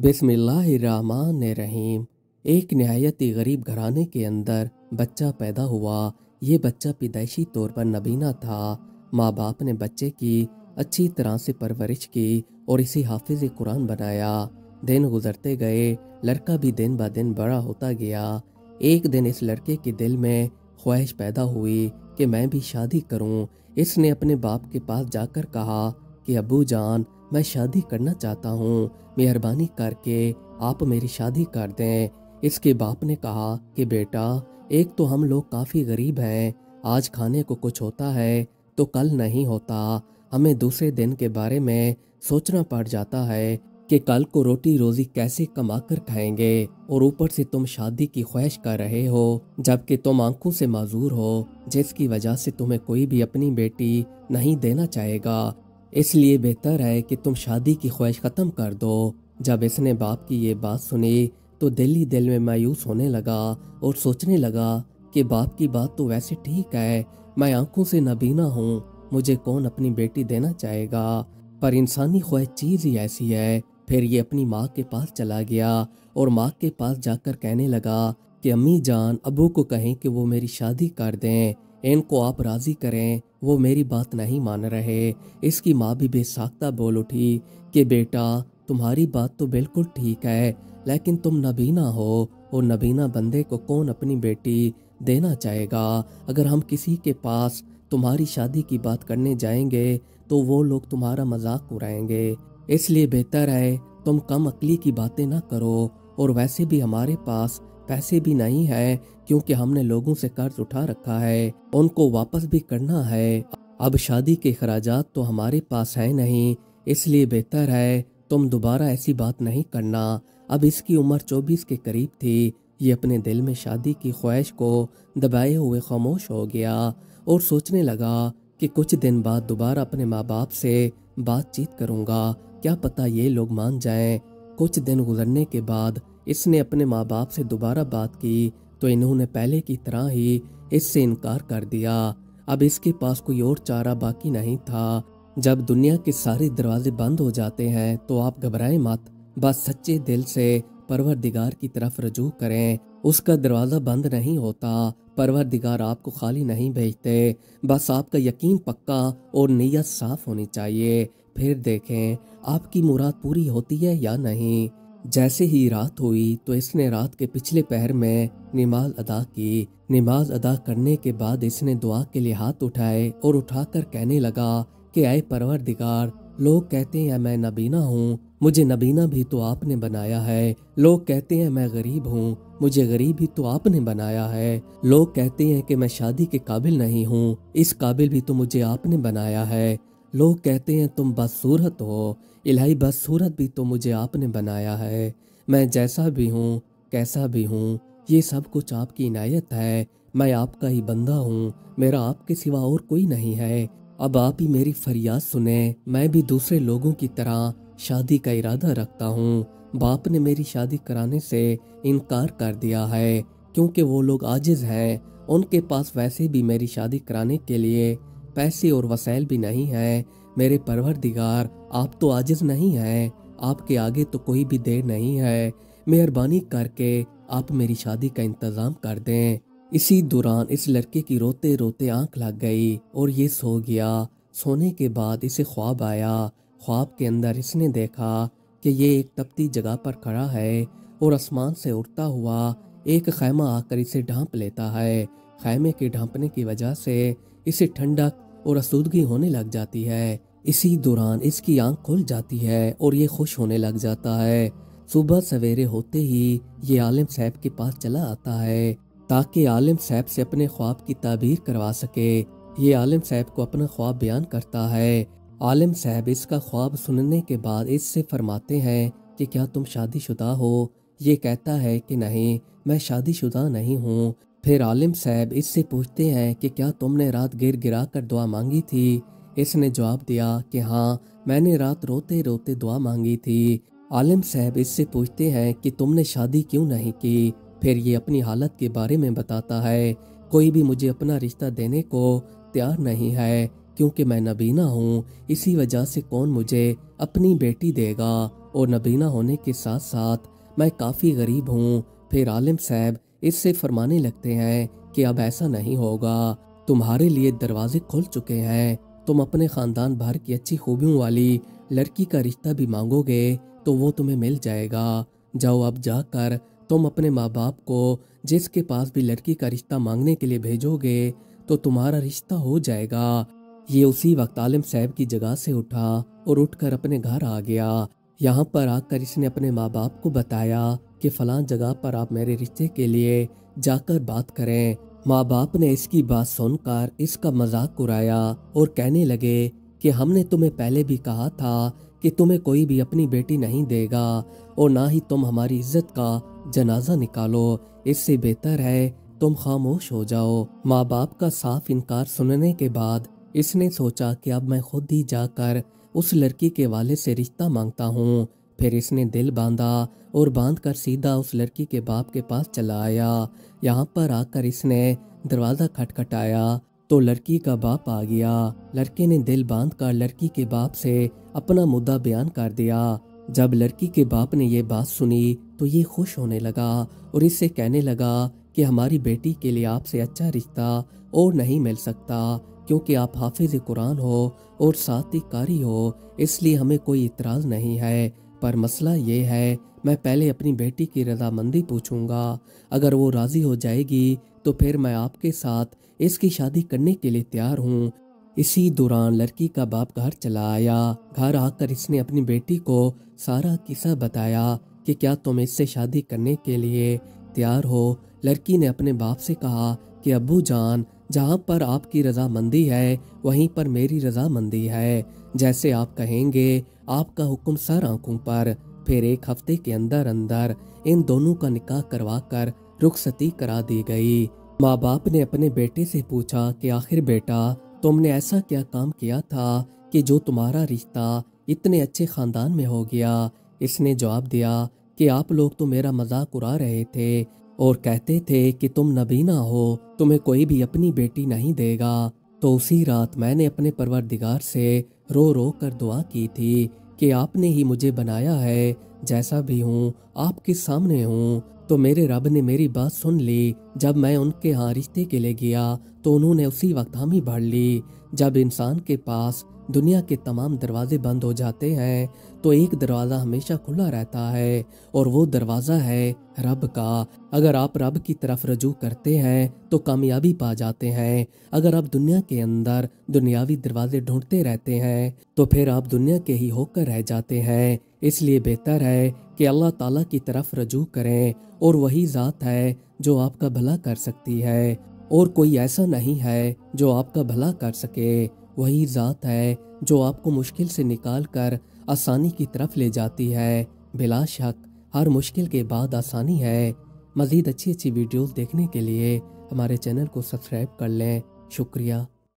बिस्मिल्लाहिर्रहमानिर्रहीम। एक नहायत ही गरीब घराने के अंदर बच्चा पैदा हुआ। ये बच्चा पैदाइशी तौर पर नबीना था। माँ बाप ने बच्चे की अच्छी तरह से परवरिश की और इसे हाफिज कुरान बनाया। दिन गुजरते गए, लड़का भी दिन ब दिन बड़ा होता गया। एक दिन इस लड़के के दिल में ख्वाहिश पैदा हुई कि मैं भी शादी करूं। इसने अपने बाप के पास जाकर कहा कि अब्बू जान, मैं शादी करना चाहता हूँ, मेहरबानी करके आप मेरी शादी कर दें। इसके बाप ने कहा कि बेटा, एक तो हम लोग काफ़ी गरीब हैं, आज खाने को कुछ होता है तो कल नहीं होता। हमें दूसरे दिन के बारे में सोचना पड़ जाता है कि कल को रोटी रोजी कैसे कमा कर खाएंगे, और ऊपर से तुम शादी की ख्वाहिश कर रहे हो, जबकि तुम आंखों से माजूर हो, जिसकी वजह से तुम्हें कोई भी अपनी बेटी नहीं देना चाहेगा। इसलिए बेहतर है कि तुम शादी की ख्वाहिश ख़त्म कर दो। जब इसने बाप की ये बात सुनी तो दिल ही दिल में मायूस होने लगा और सोचने लगा कि बाप की बात तो वैसे ठीक है, मैं आंखों से नबीना हूँ, मुझे कौन अपनी बेटी देना चाहेगा, पर इंसानी ख्वाहिश चीज़ ही ऐसी है। फिर ये अपनी माँ के पास चला गया और माँ के पास जाकर कहने लगा कि अम्मी जान, अबू को कहें कि वो मेरी शादी कर दें, इनको आप राज़ी करें, वो मेरी बात नहीं मान रहे। इसकी माँ भी बेसाख्ता बोल उठी कि बेटा, तुम्हारी बात तो बिल्कुल ठीक है, लेकिन तुम नबीना हो और नबीना बंदे को कौन अपनी बेटी देना चाहेगा। अगर हम किसी के पास तुम्हारी शादी की बात करने जाएंगे तो वो लोग तुम्हारा मजाक उड़ाएंगे। इसलिए बेहतर है तुम कम अक्ली की बातें ना करो, और वैसे भी हमारे पास पैसे भी नहीं है, क्योंकि हमने लोगों से कर्ज उठा रखा है, उनको वापस भी करना है। अब शादी के खर्चात तो हमारे पास है नहीं, इसलिए बेहतर है तुम दोबारा ऐसी बात नहीं करना। अब इसकी उम्र 24 के करीब थी। ये अपने दिल में शादी की ख्वाहिश को दबाए हुए खामोश हो गया और सोचने लगा कि कुछ दिन बाद दोबारा अपने माँ बाप से बातचीत करूँगा, क्या पता ये लोग मान जाएं। कुछ दिन गुजरने के बाद इसने अपने माँ बाप से दोबारा बात की तो इन्होंने पहले की तरह ही इससे इनकार कर दिया। अब इसके पास कोई और चारा बाकी नहीं था। जब दुनिया के सारे दरवाजे बंद हो जाते हैं तो आप घबराएं मत, बस सच्चे दिल से परवरदिगार की तरफ रजू करें। उसका दरवाज़ा बंद नहीं होता, परवरदिगार आपको खाली नहीं भेजते। बस आपका यकीन पक्का और नीयत साफ होनी चाहिए, फिर देखें आपकी मुराद पूरी होती है या नहीं। जैसे ही रात हुई तो इसने रात के पिछले पहर में नमाज अदा की। नमाज अदा करने के बाद इसने दुआ के लिए हाथ उठाए और उठाकर कहने लगा कि ऐ परवरदिगार, लोग कहते हैं मैं नबीना हूँ, मुझे नबीना भी तो आपने बनाया है। लोग कहते हैं मैं गरीब हूँ, मुझे गरीब भी तो आपने बनाया है। लोग कहते हैं कि मैं शादी के काबिल नहीं हूँ, इस काबिल भी तो मुझे आपने बनाया है। लोग कहते हैं तुम बदसूरत हो, इलाही बदसूरत भी तो मुझे आपने बनाया है। मैं जैसा भी हूँ, कैसा भी हूँ, ये सब कुछ आपकी इनायत है। मैं आपका ही बंदा हूँ, मेरा आपके सिवा और कोई नहीं है। अब आप ही मेरी फरियाद सुने। मैं भी दूसरे लोगों की तरह शादी का इरादा रखता हूँ। बाप ने मेरी शादी कराने से इनकार कर दिया है, क्योंकि वो लोग आजिज हैं, उनके पास वैसे भी मेरी शादी कराने के लिए पैसे और वसैल भी नहीं है। मेरे परवरदिगार, आप तो आजिज नहीं हैं, आपके आगे तो कोई भी देर नहीं है, मेहरबानी करके आप मेरी शादी का इंतज़ाम कर दें। इसी दौरान इस लड़के की रोते रोते आंख लग गई और ये सो गया। सोने के बाद इसे ख्वाब आया। ख्वाब के अंदर इसने देखा कि ये एक तपती जगह पर खड़ा है और आसमान से उड़ता हुआ एक खैमा आकर इसे ढांप लेता है। खैमे के ढांपने की वजह से इसे ठंडक और आसूदगी होने लग जाती है। इसी दौरान इसकी आंख खुल जाती है और ये खुश होने लग जाता है। सुबह सवेरे होते ही ये आलिम साहब के पास चला आता है ताकि आलिम साहब से अपने ख्वाब की ताबीर करवा सके। ये आलिम साहब को अपना ख्वाब बयान करता है। आलिम साहब इसका ख्वाब सुनने के बाद इससे फरमाते हैं कि क्या तुम शादीशुदा हो। ये कहता है कि नहीं, मैं शादीशुदा नहीं हूँ। फिर आलिम साहब इससे पूछते हैं कि क्या तुमने रात गिर गिरा कर दुआ मांगी थी। इसने जवाब दिया कि हाँ, मैंने रात रोते रोते दुआ मांगी थी। आलिम साहब इससे पूछते हैं कि तुमने शादी क्यों नहीं की। फिर ये अपनी हालत के बारे में बताता है। कोई भी मुझे अपना रिश्ता देने को तैयार नहीं है, کیونکہ میں نبینا ہوں، اسی وجہ سے کون مجھے اپنی بیٹی دے گا، اور نبینا ہونے کے ساتھ ساتھ میں کافی غریب ہوں۔ پھر عالم صاحب اس سے فرمانے لگتے ہیں کہ اب ایسا نہیں ہوگا، تمہارے لیے دروازے کھل چکے ہیں، تم اپنے خاندان بھر کی اچھی خوبیوں والی لڑکی کا رشتہ بھی مانگو گے تو وہ تمہیں مل جائے گا۔ جاؤ اب جا کر تم اپنے ماں باپ کو جس کے پاس بھی لڑکی کا رشتہ مانگنے کے لیے بھیجو گے تو تمہارا رشتہ ہو جائے گا۔ یہ اسی وقت عالم صاحب کی جگہ سے اٹھا اور اٹھ کر اپنے گھر آ گیا۔ یہاں پر آ کر اس نے اپنے ماں باپ کو بتایا کہ فلاں جگہ پر آپ میرے رشتے کے لیے جا کر بات کریں۔ ماں باپ نے اس کی بات سن کر اس کا مذاق اڑایا اور کہنے لگے کہ ہم نے تمہیں پہلے بھی کہا تھا کہ تمہیں کوئی بھی اپنی بیٹی نہیں دے گا، اور نہ ہی تم ہماری عزت کا جنازہ نکالو، اس سے بہتر ہے تم خاموش ہو جاؤ۔ ماں باپ کا صاف انکار سننے کے بعد اس نے سوچا کہ اب میں خود ہی جا کر اس لڑکی کے والد سے رشتہ مانگتا ہوں۔ پھر اس نے دل باندھا اور باندھ کر سیدھا اس لڑکی کے باپ کے پاس چلا آیا۔ یہاں پر آ کر اس نے دروازہ کھٹکھٹایا تو لڑکی کا باپ آ گیا۔ لڑکے نے دل باندھ کر لڑکی کے باپ سے اپنا مدعا بیان کر دیا۔ جب لڑکی کے باپ نے یہ بات سنی تو یہ خوش ہونے لگا اور اس سے کہنے لگا کہ ہماری بیٹی کے لیے آپ سے اچھا رشتہ اور نہیں مل سکتا، کیونکہ آپ حافظ قرآن ہو اور ساتھ ہی قاری ہو، اس لیے ہمیں کوئی اعتراض نہیں ہے، پر مسئلہ یہ ہے میں پہلے اپنی بیٹی کی رضامندی پوچھوں گا، اگر وہ راضی ہو جائے گی تو پھر میں آپ کے ساتھ اس کی شادی کرنے کے لیے تیار ہوں۔ اسی دوران لڑکی کا باپ گھر چلا آیا۔ گھر آ کر اس نے اپنی بیٹی کو سارا قصہ بتایا کہ کیا تم اس سے شادی کرنے کے لیے تیار ہو۔ لڑکی نے اپنے باپ سے کہا کہ ابو جان، جہاں پر آپ کی رضامندی ہے وہیں پر میری رضامندی ہے، جیسے آپ کہیں گے، آپ کا حکم سر آنکھوں پر۔ پھر ایک ہفتے کے اندر اندر ان دونوں کا نکاح کروا کر رخصتی کرا دی گئی۔ ماں باپ نے اپنے بیٹے سے پوچھا کہ آخر بیٹا تم نے ایسا کیا کام کیا تھا کہ جو تمہارا رشتہ اتنے اچھے خاندان میں ہو گیا؟ اس نے جواب دیا کہ آپ لوگ تو میرا مذاق اڑا رہے تھے اور کہتے تھے کہ تم نبینا ہو، تمہیں کوئی بھی اپنی بیٹی نہیں دے گا، تو اسی رات میں نے اپنے پروردگار سے رو رو کر دعا کی تھی کہ آپ نے ہی مجھے بنایا ہے، جیسا بھی ہوں آپ کے سامنے ہوں، تو میرے رب نے میری بات سن لی۔ جب میں ان کے ہاں رشتے کے لیے گیا تو انہوں نے اسی وقت حامی بھر لی۔ جب انسان کے پاس دنیا کے تمام دروازے بند ہو جاتے ہیں تو ایک دروازہ ہمیشہ کھلا رہتا ہے، اور وہ دروازہ ہے رب کا۔ اگر آپ رب کی طرف رجوع کرتے ہیں تو کامیابی پا جاتے ہیں، اگر آپ دنیا کے اندر دنیاوی دروازے ڈھونڈتے رہتے ہیں تو پھر آپ دنیا کے ہی ہو کر رہ جاتے ہیں۔ اس لیے بہتر ہے کہ اللہ تعالیٰ کی طرف رجوع کریں، اور وہی ذات ہے جو آپ کا بھلا کر سکتی ہے، اور کوئی ایسا نہیں ہے جو آپ کا بھلا کر سکے۔ وہی ذات ہے جو آپ کو مشکل سے نکال کر آسانی کی طرف لے جاتی ہے۔ بلا شک ہر مشکل کے بعد آسانی ہے۔ مزید اچھی ویڈیوز دیکھنے کے لیے ہمارے چینل کو سبسکرائب کر لیں۔ شکریہ۔